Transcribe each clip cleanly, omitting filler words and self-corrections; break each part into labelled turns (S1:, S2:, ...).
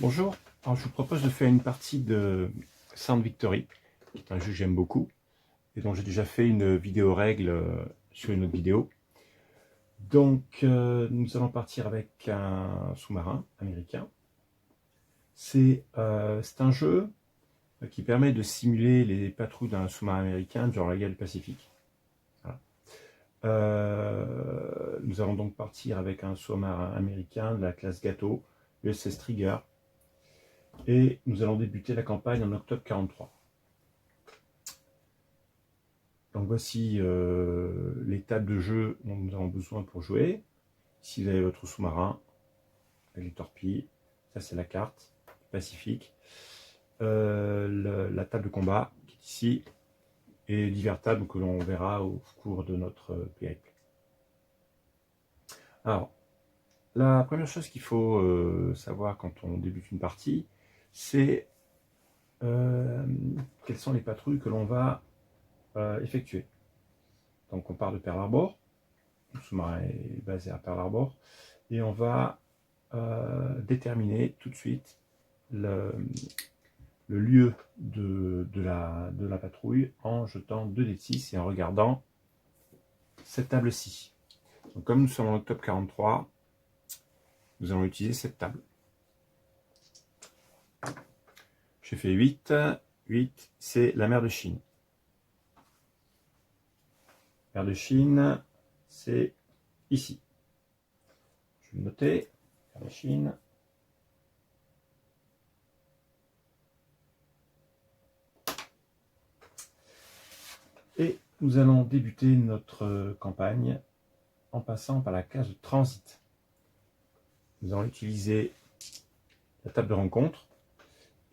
S1: Bonjour, alors je vous propose de faire une partie de Sound Victory, qui est un jeu que j'aime beaucoup, et dont j'ai déjà fait une vidéo règle sur une autre vidéo. Donc nous allons partir avec un sous-marin américain. C'est un jeu qui permet de simuler les patrouilles d'un sous-marin américain durant la guerre du Pacifique. Voilà. Nous allons donc partir avec un sous-marin américain de la classe Gâteau, USS Trigger, et nous allons débuter la campagne en octobre 1943. Donc voici les tables de jeu dont nous avons besoin pour jouer. Ici vous avez votre sous-marin, avec les torpilles. Ça c'est la carte Pacifique. La table de combat qui est ici. Et divers tables que l'on verra au cours de notre périple. Alors, la première chose qu'il faut savoir quand on débute une partie, c'est quelles sont les patrouilles que l'on va effectuer. Donc on part de Pearl Harbor, le sous-marin est basé à Pearl Harbor, et on va déterminer tout de suite le lieu de la patrouille en jetant 2 dés de 6 et en regardant cette table-ci. Donc comme nous sommes en octobre 43, nous allons utiliser cette table. J'ai fait 8. 8, c'est la mer de Chine. Mer de Chine, c'est ici. Je vais le noter. Mer de Chine. Et nous allons débuter notre campagne en passant par la case de transit. Nous allons utiliser la table de rencontre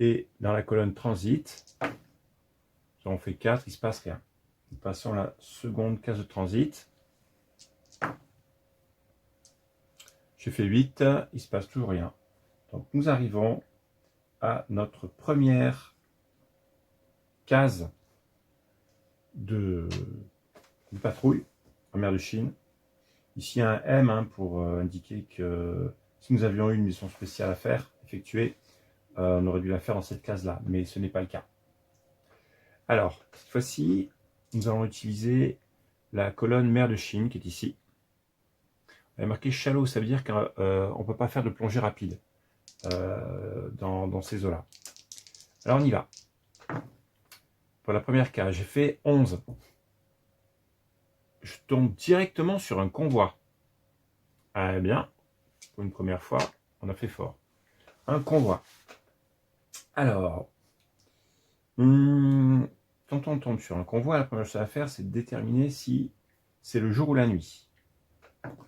S1: et dans la colonne transit, nous avons fait 4, il ne se passe rien. Nous passons à la seconde case de transit. J'ai fait 8, il ne se passe toujours rien. Donc nous arrivons à notre première case de patrouille en mer de Chine. Ici un M pour indiquer que si nous avions eu une mission spéciale à faire, effectuer, on aurait dû la faire dans cette case-là, mais ce n'est pas le cas. Alors, cette fois-ci, nous allons utiliser la colonne mer de Chine qui est ici. Elle est marquée shallow, ça veut dire qu'on ne peut pas faire de plongée rapide dans ces eaux-là. Alors on y va. Pour la première case, j'ai fait 11. Je tombe directement sur un convoi. Ah bien, pour une première fois, on a fait fort. Un convoi. Alors, quand on tombe sur un convoi, la première chose à faire, c'est de déterminer si c'est le jour ou la nuit.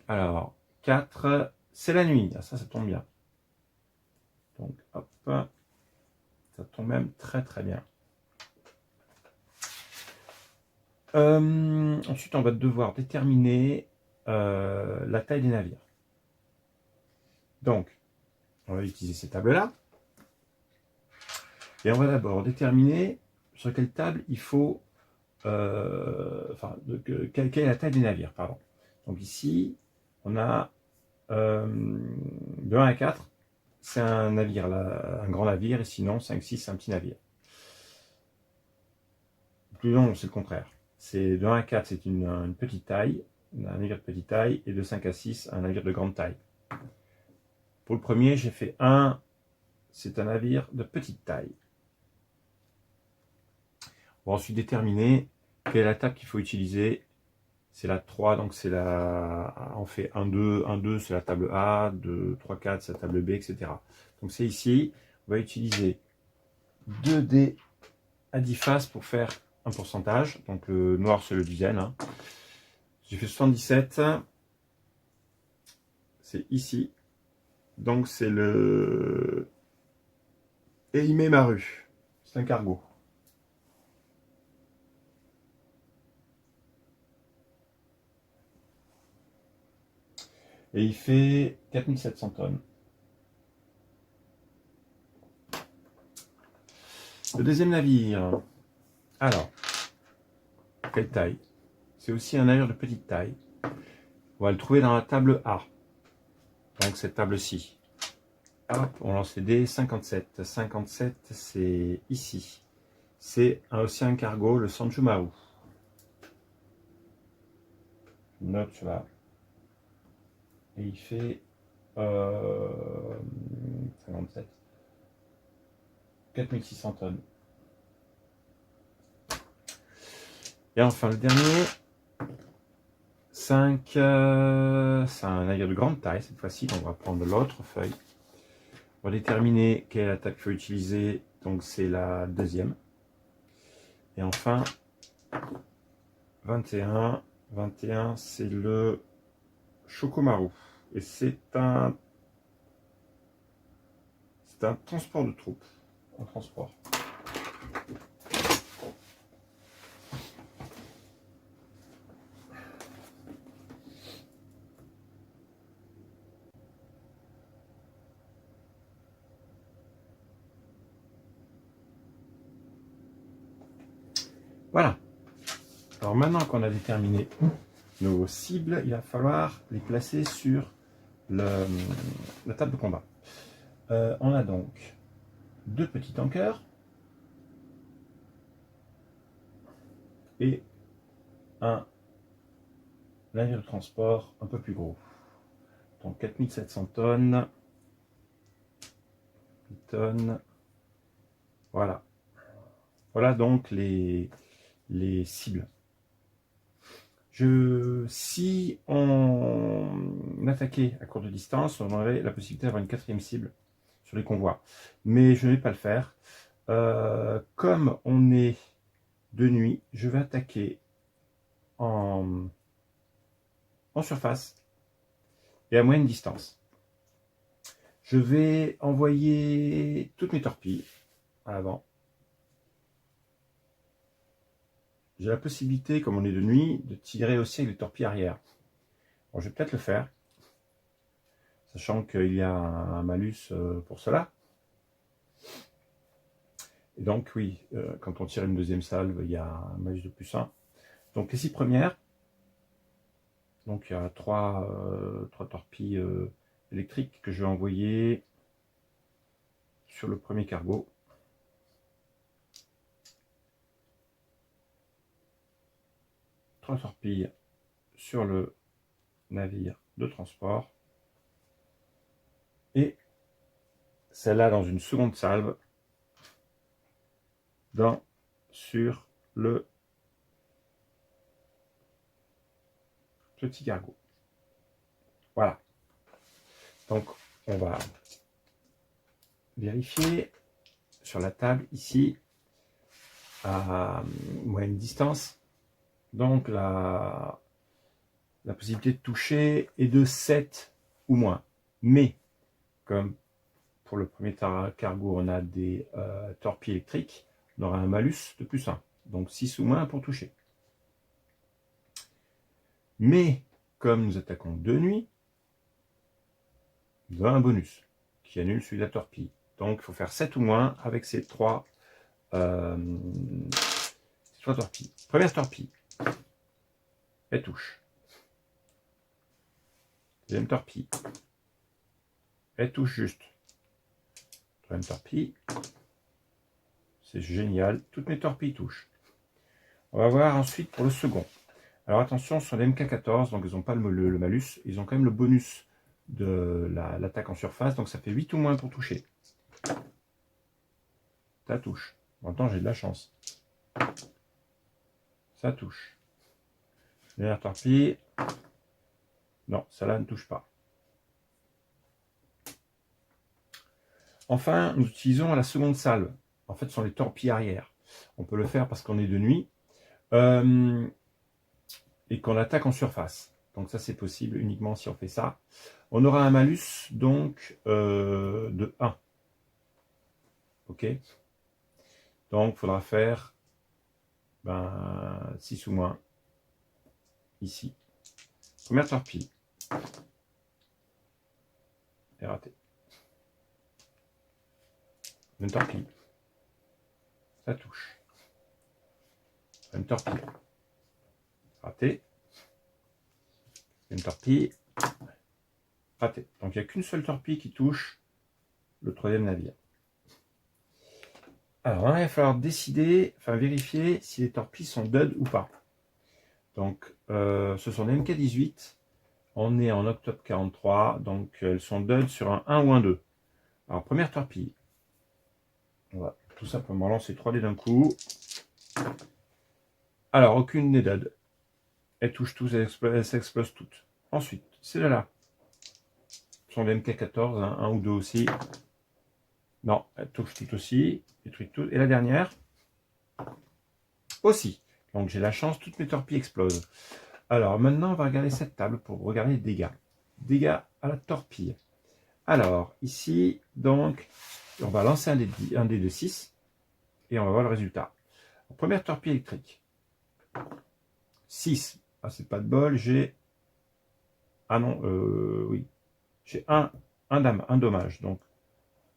S1: Alors, 4, c'est la nuit. Ah, ça tombe bien. Donc, hop, ça tombe même très très bien. Ensuite, on va devoir déterminer la taille des navires. Donc, on va utiliser ces tables-là. Et on va d'abord déterminer sur quelle table il faut... quelle est la taille des navires, pardon. Donc ici, on a de 1 à 4, c'est un navire, là, un grand navire, et sinon 5, 6, c'est un petit navire. Plus long, c'est le contraire. C'est de 1 à 4, c'est une petite taille, un navire de petite taille, et de 5 à 6, un navire de grande taille. Pour le premier, j'ai fait 1, c'est un navire de petite taille. On va ensuite déterminer quelle est la table qu'il faut utiliser. C'est la 3, donc c'est la... On fait 1, 2, 1, 2, c'est la table A, 2, 3, 4, c'est la table B, etc. Donc c'est ici, on va utiliser 2 dés à 10 faces pour faire un pourcentage. Donc le noir, c'est le dizaine. Hein. J'ai fait 77. C'est ici. Donc c'est le... Eime Maru. C'est un cargo. Et il fait 4700 tonnes. Le deuxième navire. Alors, quelle taille? C'est aussi un navire de petite taille. On va le trouver dans la table A. Donc cette table-ci. Hop, on lance les dés. 57. 57, c'est ici. C'est un Océan Cargo, le Sanjumaru. Je note cela. Et il fait 57. 4600 tonnes. Et enfin le dernier, 5, c'est un navire de grande taille cette fois-ci, on va prendre l'autre feuille. On va déterminer quelle attaque il faut utiliser, donc c'est la deuxième. Et enfin, 21, 21 c'est le Shokomaru. Et c'est un transport de troupes, un transport. Voilà. Alors maintenant qu'on a déterminé nos cibles, il va falloir les placer sur la table de combat. On a donc deux petits tankers et un navire de transport un peu plus gros. Donc 4700 tonnes. Voilà. Voilà donc les cibles. Si on attaquait à courte distance, on aurait la possibilité d'avoir une quatrième cible sur les convois. Mais je ne vais pas le faire. Comme on est de nuit, je vais attaquer en surface et à moyenne distance. Je vais envoyer toutes mes torpilles à l'avant. J'ai la possibilité, comme on est de nuit, de tirer aussi avec les torpilles arrière. Bon, je vais peut-être le faire, sachant qu'il y a un malus pour cela. Et donc oui, quand on tire une deuxième salve, il y a un malus de plus 1. Donc les 6 premières, donc il y a 3 torpilles électriques que je vais envoyer sur le premier cargo. Trois torpilles sur le navire de transport. Et celle-là dans une seconde salve sur le petit cargo. Voilà. Donc on va vérifier sur la table ici à moyenne distance. Donc la possibilité de toucher est de 7 ou moins. Mais comme pour le premier cargo on a des torpilles électriques, on aura un malus de plus 1. Donc 6 ou moins pour toucher. Mais comme nous attaquons de nuit, nous avons un bonus qui annule celui de la torpille. Donc il faut faire 7 ou moins avec ces trois torpilles. Première torpille, elle touche. Deuxième torpille, elle touche juste. Troisième torpille, c'est génial, toutes mes torpilles touchent. On va voir ensuite pour le second. Alors attention, ce sont les MK14, donc ils n'ont pas le malus, ils ont quand même le bonus de l'attaque en surface, donc ça fait 8 ou moins pour toucher. Ça touche. Maintenant j'ai de la chance. Ça touche. Dernière torpille. Non, celle-là ne touche pas. Enfin, nous utilisons la seconde salve. En fait, ce sont les torpilles arrière. On peut le faire parce qu'on est de nuit. Et qu'on attaque en surface. Donc ça, c'est possible uniquement si on fait ça. On aura un malus, donc, de 1. OK. Donc, il faudra faire 6 ou moins. Ici. Première torpille. Et raté. Une torpille. Ça touche. Une torpille. Raté. Une torpille. Raté. Donc il n'y a qu'une seule torpille qui touche le troisième navire. Alors, il va falloir décider, enfin vérifier si les torpilles sont dead ou pas. Donc, ce sont des MK18. On est en octobre 43, donc elles sont dead sur un 1 ou un 2. Alors, première torpille. On va tout simplement lancer 3 dés d'un coup. Alors, aucune n'est dead. Elles touchent tous, elles s'explosent toutes. Ensuite, celle-là. Ce sont des MK14, hein, 1 ou 2 aussi. Non, elles touchent toutes aussi. Détruisent toutes. Et la dernière aussi. Donc j'ai la chance, toutes mes torpilles explosent. Alors maintenant, on va regarder cette table pour regarder les dégâts. Dégâts à la torpille. Alors, ici, donc, on va lancer un dé de 6 et on va voir le résultat. Première torpille électrique. 6. Ah, c'est pas de bol, j'ai... Ah non, oui. J'ai un dommage. Donc,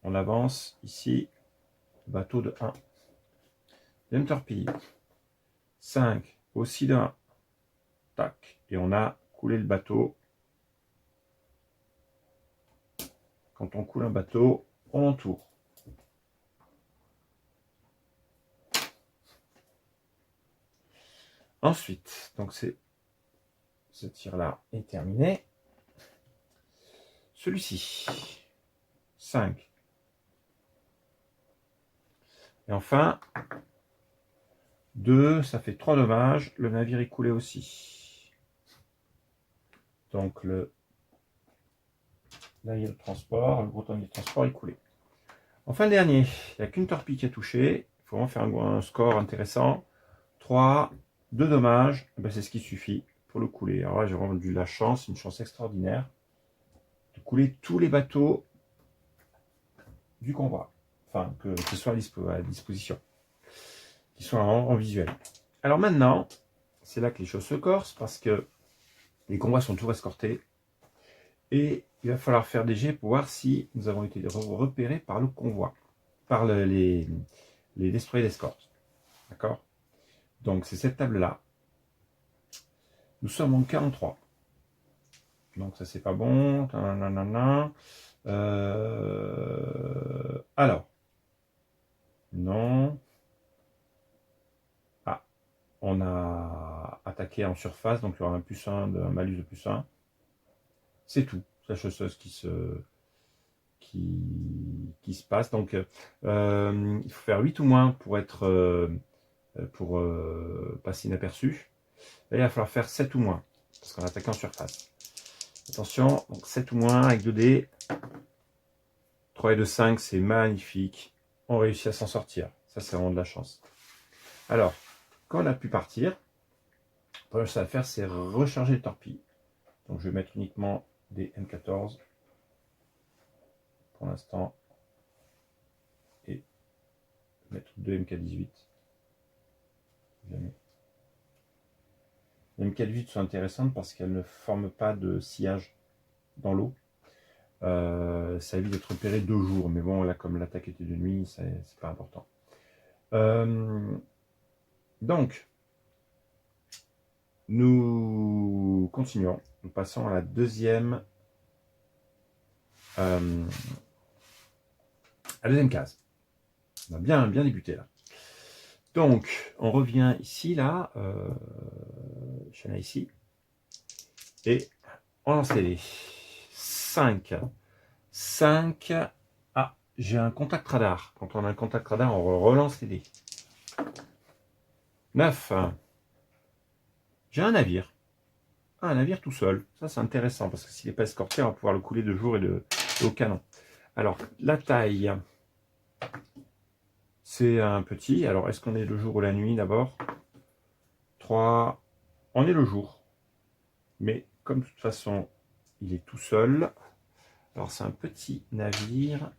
S1: on avance ici. Bateau de 1. Deuxième torpille. 5. Aussi de 1. Tac. Et on a coulé le bateau. Quand on coule un bateau, on entoure. Ensuite, donc ce tir-là est terminé. Celui-ci, 5. Et enfin, 2, ça fait 3 dommages. Le navire est coulé aussi. Donc le navire de transport, le gros navire de transport est coulé. Enfin, le dernier, il n'y a qu'une torpille qui a touché. Il faut vraiment faire un score intéressant. 3, 2 dommages, ben, c'est ce qui suffit pour le couler. Alors là, j'ai vraiment eu la chance, une chance extraordinaire, de couler tous les bateaux du convoi. Enfin, qu'ils soient à disposition, qu'ils soient en visuel. Alors maintenant, c'est là que les choses se corsent, parce que les convois sont toujours escortés. Et il va falloir faire des jets pour voir si nous avons été repérés par le convoi, par les destroyers d'escorte. D'accord? Donc c'est cette table-là. Nous sommes en 43. Donc ça c'est pas bon. Alors. Non. Ah. On a attaqué en surface, donc il y aura un plus 1, un malus de plus 1. C'est tout. C'est la chose qui se passe. Donc il faut faire 8 ou moins pour être passer inaperçu. Là, il va falloir faire 7 ou moins, parce qu'on a attaqué en surface. Attention, donc 7 ou moins avec 2 dés. 3 et 2, 5, c'est magnifique. On réussit à s'en sortir. Ça, c'est vraiment de la chance. Alors, quand on a pu partir, la première chose à faire, c'est recharger les torpilles. Donc, je vais mettre uniquement des M14 pour l'instant. Et mettre 2 MK18. Jamais. Les MK18 sont intéressantes parce qu'elles ne forment pas de sillage dans l'eau. Ça évite d'être repéré 2 jours, mais bon, là, comme l'attaque était de nuit, c'est pas important. Donc, nous continuons. Nous passons à la deuxième case. On a bien débuté là. Donc, on revient ici, là, Chana ici, et on lance les 5. 5. Ah, j'ai un contact radar. Quand on a un contact radar, on relance les dés. 9. J'ai un navire. Un navire tout seul. Ça, c'est intéressant, parce que s'il n'est pas escorté, on va pouvoir le couler de jour et au canon. Alors, la taille, c'est un petit. Alors, est-ce qu'on est le jour ou la nuit, d'abord? 3. On est le jour. Mais, comme de toute façon, il est tout seul. Alors, c'est un petit navire.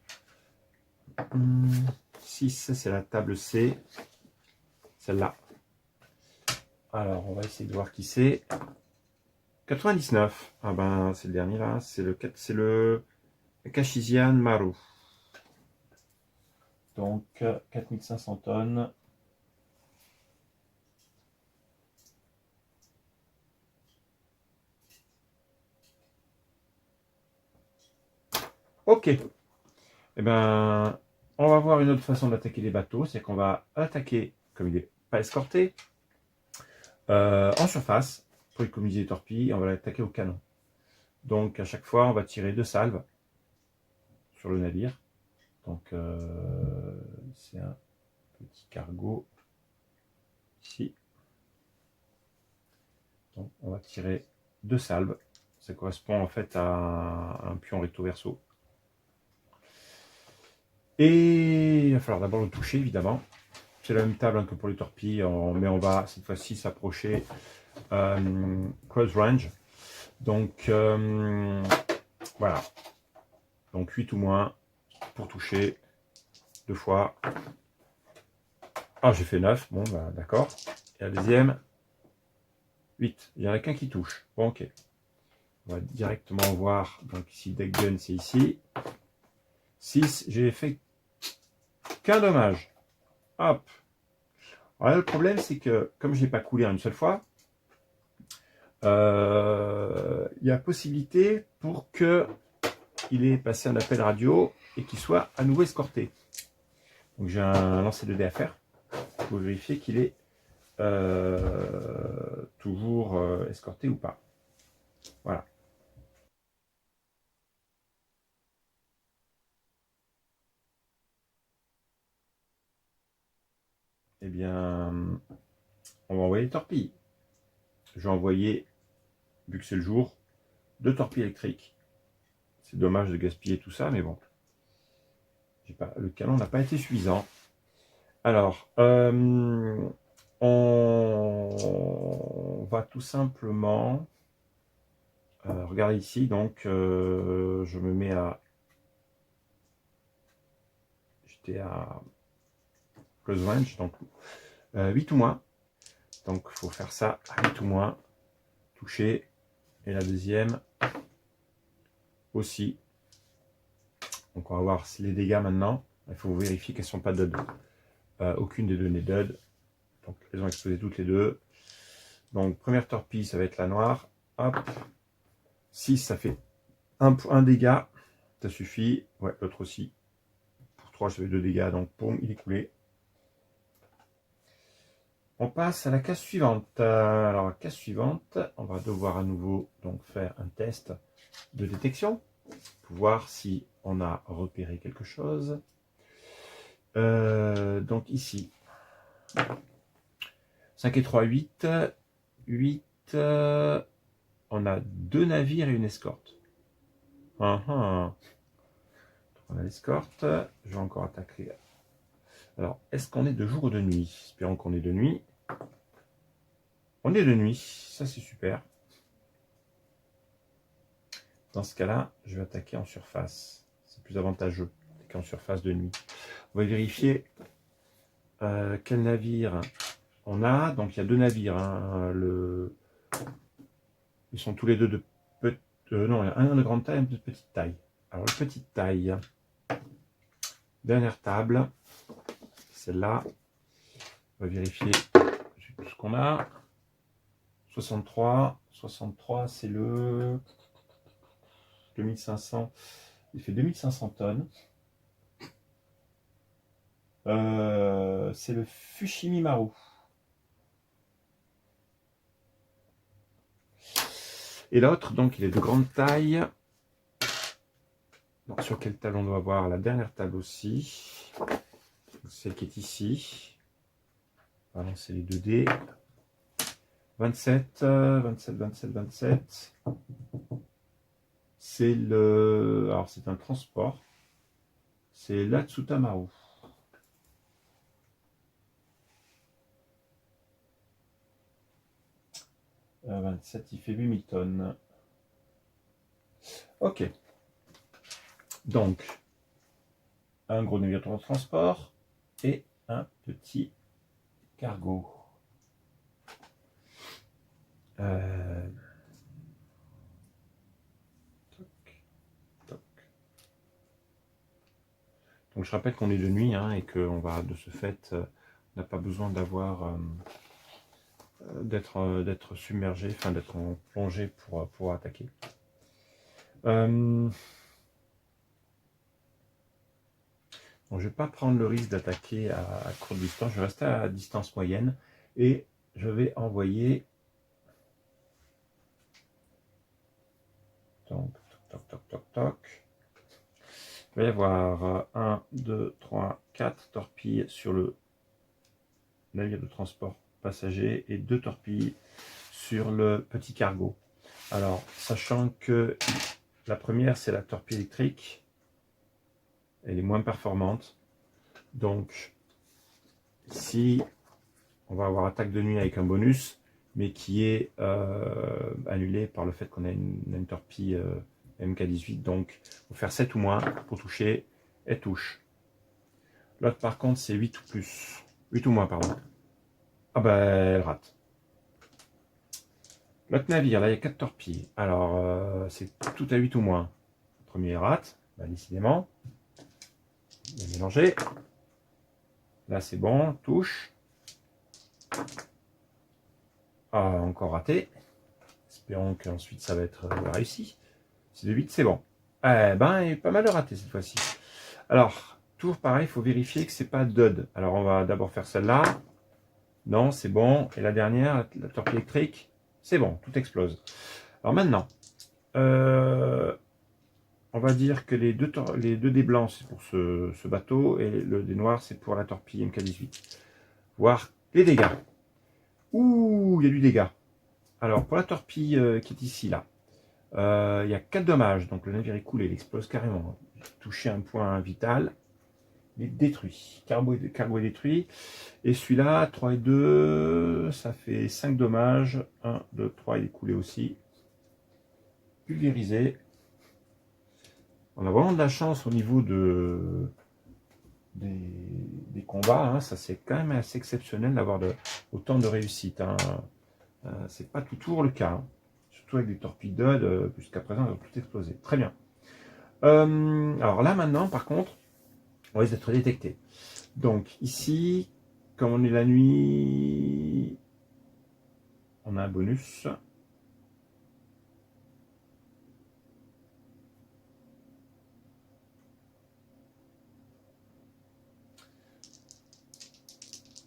S1: 6, c'est la table C. Celle-là. Alors, on va essayer de voir qui c'est. 99. Ah ben, c'est le dernier là. C'est le Kashizian Maru. Donc, 4500 tonnes. Ok. Eh ben, on va voir une autre façon d'attaquer les bateaux, c'est qu'on va attaquer, comme il n'est pas escorté, en surface, pour économiser les torpilles, on va l'attaquer au canon. Donc à chaque fois, on va tirer 2 salves sur le navire. Donc c'est un petit cargo ici. Donc on va tirer 2 salves. Ça correspond en fait à un pion recto verso. Et il va falloir d'abord le toucher évidemment. C'est la même table hein, que pour les torpilles, mais on va cette fois-ci s'approcher close range. Donc voilà. Donc 8 ou moins pour toucher 2 fois. Ah, j'ai fait 9, bon bah d'accord. Et la deuxième, 8. Il n'y en a qu'un qui touche. Bon, ok. On va directement voir. Donc ici, deck gun, c'est ici. 6, j'ai fait qu'un dommage. Hop. Alors, le problème, c'est que comme je n'ai pas coulé une seule fois, il y a possibilité pour qu'il ait passé un appel radio et qu'il soit à nouveau escorté. Donc j'ai un lancer de dés à faire pour vérifier qu'il est toujours escorté ou pas. Voilà. Eh bien, on va envoyer les torpilles. Je vais envoyer, vu que c'est le jour, 2 torpilles électriques. C'est dommage de gaspiller tout ça, mais bon. Le canon n'a pas été suffisant. Alors, on va tout simplement... regardez ici, donc je me mets à... J'étais à close range, donc 8 ou moins. Donc il faut faire ça à 8 ou moins. Toucher. Et la deuxième aussi. Donc on va voir les dégâts maintenant. Il faut vérifier qu'elles ne sont pas dead. Aucune des deux n'est dead. Donc elles ont explosé toutes les deux. Donc première torpille, ça va être la noire. Hop. 6, ça fait un dégât. Ça suffit. Ouais, l'autre aussi. Pour 3, ça fait 2 dégâts. Donc boum, il est coulé. On passe à la case suivante. Alors la case suivante, on va devoir à nouveau donc faire un test de détection pour voir si on a repéré quelque chose. Donc ici, 5 et 3, 8. 8, on a 2 navires et une escorte. On a l'escorte, je vais encore attaquer. Alors, est-ce qu'on est de jour ou de nuit? Espérons qu'on est de nuit. On est de nuit, ça c'est super. Dans ce cas-là, je vais attaquer en surface. C'est plus avantageux d'attaquer en surface de nuit. On va vérifier quel navire on a. Donc il y a 2 navires. Hein. Ils sont tous les deux de non, il y a un de grande taille et un de petite taille. Alors, la petite taille, dernière table, celle-là. On va vérifier tout ce qu'on a. 63, c'est le 2500. Il fait 2500 tonnes. C'est le Fushimi Maru. Et l'autre, donc, il est de grande taille. Donc, sur quelle table on doit voir? La dernière table aussi. Celle qui est ici. On va lancer les 2 dés. 27. C'est le... Alors, c'est un transport. C'est l'Atsutamaru. 27, il fait 8000 tonnes. Ok. Donc, un gros navire de transport et un petit cargo. Donc je rappelle qu'on est de nuit hein, et qu'on va de ce fait, on n'a pas besoin d'avoir d'être submergé, enfin d'être en plongée pour attaquer. Donc, je ne vais pas prendre le risque d'attaquer à courte distance, je vais rester à distance moyenne et je vais envoyer. Donc, toc, toc, toc, toc. Il va y avoir 1, 2, 3, 4 torpilles sur le navire de transport passager et 2 torpilles sur le petit cargo. Alors, sachant que la première, c'est la torpille électrique, elle est moins performante. Donc, ici, on va avoir attaque de nuit avec un bonus, mais qui est annulé par le fait qu'on a une torpille MK18. Donc, il faut faire 7 ou moins pour toucher. Elle touche. L'autre, par contre, c'est 8 ou plus. 8 ou moins, pardon. Ah ben, elle rate. L'autre navire, là, il y a 4 torpilles. Alors, c'est tout à 8 ou moins. Le premier rate, ben, décidément. Il est mélangé. Là, c'est bon, touche. Ah, encore raté. Espérons qu'ensuite, ça va être réussi. C'est de 8, c'est bon. Eh ben, il est pas mal raté cette fois-ci. Alors, tour, pareil, il faut vérifier que c'est pas DUD. Alors, on va d'abord faire celle-là. Non, c'est bon. Et la dernière, la torpille électrique, c'est bon, tout explose. Alors maintenant, on va dire que les deux dés blancs, c'est pour ce bateau, et le dé noir, c'est pour la torpille MK18. Voir les dégâts. Ouh, il y a du dégât. Alors, pour la torpille qui est ici, là, il y a 4 dommages. Donc, le navire est coulé, il explose carrément. Touché un point vital. Il est détruit. Cargo est détruit. Et celui-là, 3 et 2, ça fait 5 dommages. 1, 2, 3, il est coulé aussi. Pulvérisé. On a vraiment de la chance au niveau des combats. Hein. Ça, c'est quand même assez exceptionnel d'avoir autant de réussite. Hein. C'est pas toujours le cas. Hein. Surtout avec des torpilles jusqu'à présent, elles ont tout explosé. Très bien. Alors là, maintenant, par contre, on risque d'être détecté. Donc ici, comme on est la nuit, on a un bonus.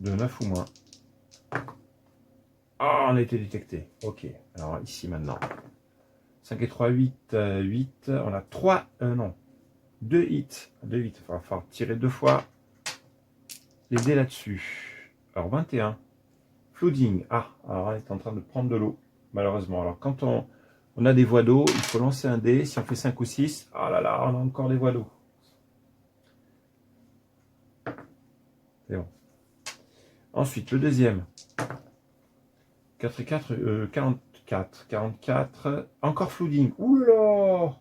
S1: De 9 ou moins. Ah, on a été détecté. Ok. Alors ici maintenant. 5 et 3, 8. 8. On a 3. Non. 2 hits. 2 hits. Il va falloir tirer 2 fois les dés là-dessus. Alors 21. Flooding. Ah, alors on est en train de prendre de l'eau. Malheureusement. Alors quand on a des voies d'eau, il faut lancer un dé. Si on fait 5 ou 6, ah là là, on a encore des voies d'eau. C'est bon. Ensuite, le deuxième. 4 et 4, 44. 44. Encore flooding. Oula!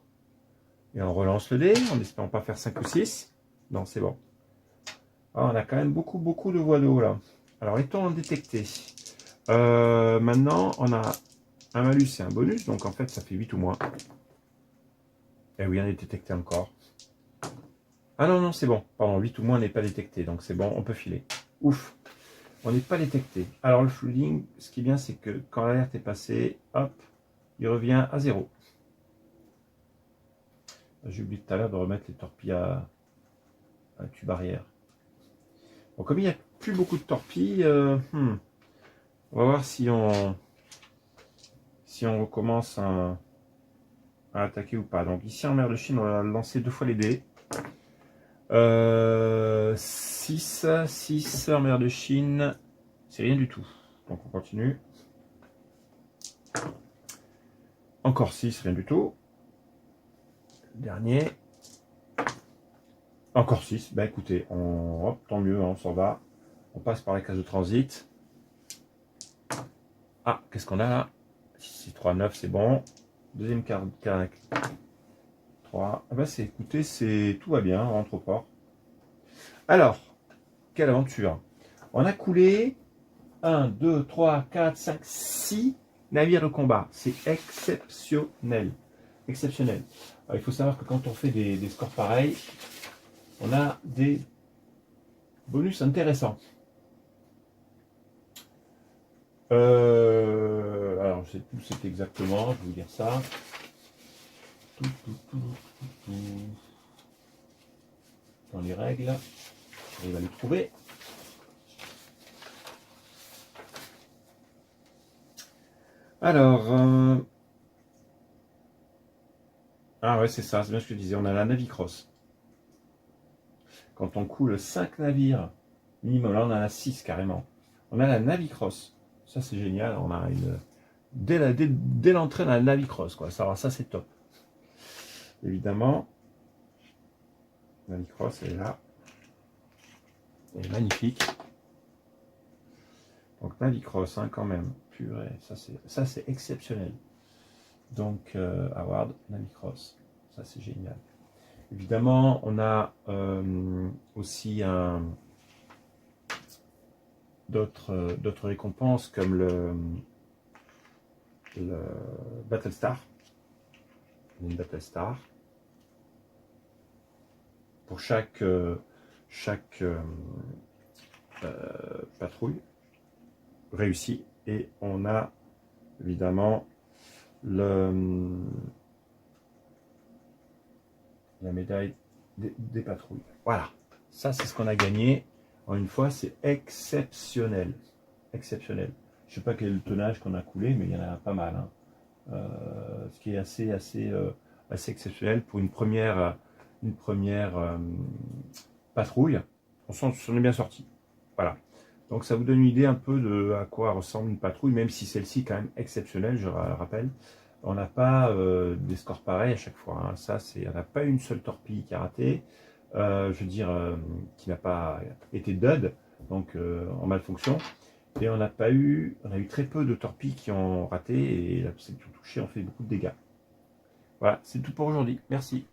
S1: Et on relance le dé, en espérant pas faire 5 ou 6. Non, c'est bon. Ah, on a quand même beaucoup de voies d'eau là. Alors, étant détecté. Maintenant, on a un malus et un bonus. Donc, en fait, ça fait 8 ou moins. Et oui, on est détecté encore. Ah non, non, c'est bon. Pardon, 8 ou moins n'est pas détecté. Donc, c'est bon, on peut filer. Ouf. On n'est pas détecté. Alors, le flooding, ce qui est bien, c'est que quand l'alerte est passée, hop, il revient à 0. J'ai oublié tout à l'heure de remettre les torpilles à tube arrière. Bon, comme il n'y a plus beaucoup de torpilles, on va voir si on recommence à attaquer ou pas. Donc ici en mer de Chine, on va lancer 2 fois les dés. 6 en mer de Chine, c'est rien du tout. Donc on continue. Encore 6, rien du tout. Dernier. Encore 6. Bah écoutez, hop, tant mieux, on s'en va. On passe par la case de transit. Ah, qu'est-ce qu'on a là? 6, 3, 9, c'est bon. Deuxième carte. 3. Ah bah écoutez, tout va bien, on rentre au port. Alors, quelle aventure. On a coulé 1, 2, 3, 4, 5, 6 navires de combat. C'est exceptionnel. Exceptionnel. Alors, il faut savoir que quand on fait des scores pareils, on a des bonus intéressants. Alors, je sais plus où c'est exactement, je vais vous dire ça. dans les règles. J'arrive à les trouver. Alors, ah ouais, c'est ça, c'est bien ce que je disais. On a la Navicross. Quand on coule 5 navires minimum, là on en a 6 carrément. On a la Navicross. Ça c'est génial. On a une dès l'entrée dans la Navicross, quoi. Ça c'est top. Évidemment, la Navicross elle est là. Elle est magnifique. Donc Navicross, hein, quand même. Purée, ça c'est exceptionnel. Donc Award, Navicross, ça c'est génial. Évidemment, on a aussi d'autres récompenses comme le Battlestar. Une Battlestar. Pour chaque patrouille réussie. Et on a évidemment la médaille des patrouilles. Voilà, ça c'est ce qu'on a gagné. En une fois, c'est exceptionnel. Exceptionnel. Je ne sais pas quel est le tonnage qu'on a coulé, mais il y en a pas mal. Hein. Ce qui est assez exceptionnel pour une première patrouille. On s'en est bien sorti. Voilà. Donc ça vous donne une idée un peu de à quoi ressemble une patrouille, même si celle-ci est quand même exceptionnelle, je le rappelle. On n'a pas des scores pareils à chaque fois. Hein. Ça, on n'a pas une seule torpille qui a raté, je veux dire, qui n'a pas été dud, donc en malfonction. Et on a eu très peu de torpilles qui ont raté, et c'est tout touché, on fait beaucoup de dégâts. Voilà, c'est tout pour aujourd'hui. Merci.